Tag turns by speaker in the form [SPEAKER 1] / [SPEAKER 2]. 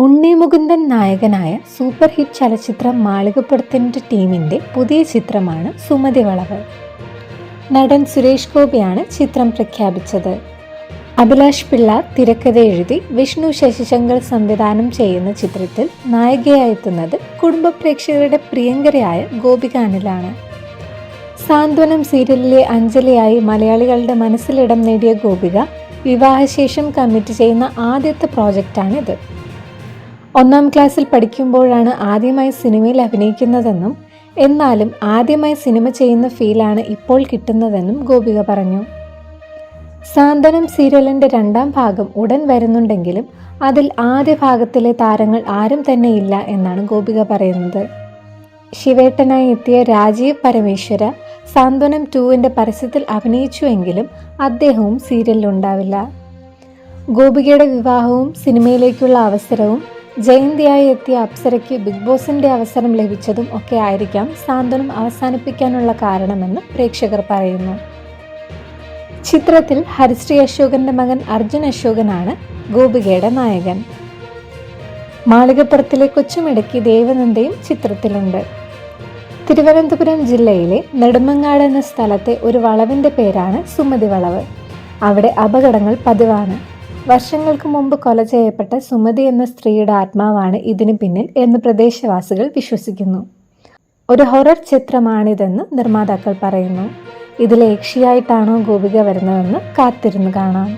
[SPEAKER 1] ഉണ്ണി മുകുന്ദൻ നായകനായ super hit ചലച്ചിത്രം മാളികപ്പുറത്തിൻ്റെ ടീമിൻ്റെ പുതിയ ചിത്രമാണ് സുമതി വളവ്. നടൻ സുരേഷ് ഗോപിയാണ് ചിത്രം പ്രഖ്യാപിച്ചത്. അഭിലാഷ് പിള്ള തിരക്കഥ എഴുതി വിഷ്ണു ശശിശങ്കർ സംവിധാനം ചെയ്യുന്ന ചിത്രത്തിൽ നായികയായെത്തുന്നത് കുടുംബ പ്രേക്ഷകരുടെ പ്രിയങ്കരയായ ഗോപിക അനിലാണ്. സാന്ത്വനം സീരിയലിലെ അഞ്ജലിയായി മലയാളികളുടെ മനസ്സിലിടം നേടിയ ഗോപിക വിവാഹശേഷം കമ്മിറ്റ് ചെയ്യുന്ന ആദ്യത്തെ പ്രോജക്റ്റാണിത്. 1ാം ക്ലാസ്സിൽ പഠിക്കുമ്പോഴാണ് ആദ്യമായി സിനിമയിൽ അഭിനയിക്കുന്നതെന്നും എന്നാലും ആദ്യമായി സിനിമ ചെയ്യുന്ന ഫീലാണ് ഇപ്പോൾ കിട്ടുന്നതെന്നും ഗോപിക പറഞ്ഞു. സാന്ത്വനം സീരിയലിൻ്റെ 2ാം ഭാഗം ഉടൻ വരുന്നുണ്ടെങ്കിലും അതിൽ ആദ്യ ഭാഗത്തിലെ താരങ്ങൾ ആരും തന്നെ ഇല്ല എന്നാണ് ഗോപിക പറയുന്നത്. ശിവേട്ടനായി എത്തിയ രാജീവ് പരമേശ്വര സാന്ത്വനം 2ൻ്റെ പരസ്യത്തിൽ അഭിനയിച്ചുവെങ്കിലും അദ്ദേഹവും സീരിയലിലുണ്ടാവില്ല. ഗോപികയുടെ വിവാഹവും സിനിമയിലേക്കുള്ള അവസരവും ജയന്തിയായി എത്തിയ അപ്സരയ്ക്ക് ബിഗ് ബോസിൻ്റെ അവസരം ലഭിച്ചതും ഒക്കെ ആയിരിക്കാം സാന്ത്വനം അവസാനിപ്പിക്കാനുള്ള കാരണമെന്ന് പ്രേക്ഷകർ പറയുന്നു. ചിത്രത്തിൽ ഹരിശ്രീ അശോകന്റെ മകൻ അർജുൻ അശോകനാണ് ഗോപികയുടെ നായകൻ. മാളികപ്പുറത്തിലെ കൊച്ചുമിടയ്ക്ക് ദേവനന്ദയും ചിത്രത്തിലുണ്ട്. തിരുവനന്തപുരം ജില്ലയിലെ നെടുമങ്ങാട് എന്ന സ്ഥലത്തെ ഒരു വളവിൻ്റെ പേരാണ് സുമതി വളവ്. അവിടെ അപകടങ്ങൾ പതിവാണ്. വർഷങ്ങൾക്ക് മുമ്പ് കൊല ചെയ്യപ്പെട്ട സുമതി എന്ന സ്ത്രീയുടെ ആത്മാവാണ് ഇതിന് പിന്നിൽ എന്ന് പ്രദേശവാസികൾ വിശ്വസിക്കുന്നു. ഒരു ഹൊറർ ചിത്രമാണിതെന്ന് നിർമ്മാതാക്കൾ പറയുന്നു. ഇതിലെ യക്ഷിയായിട്ടാണോ ഗോപിക വരുന്നതെന്ന് കാത്തിരുന്ന് കാണാം.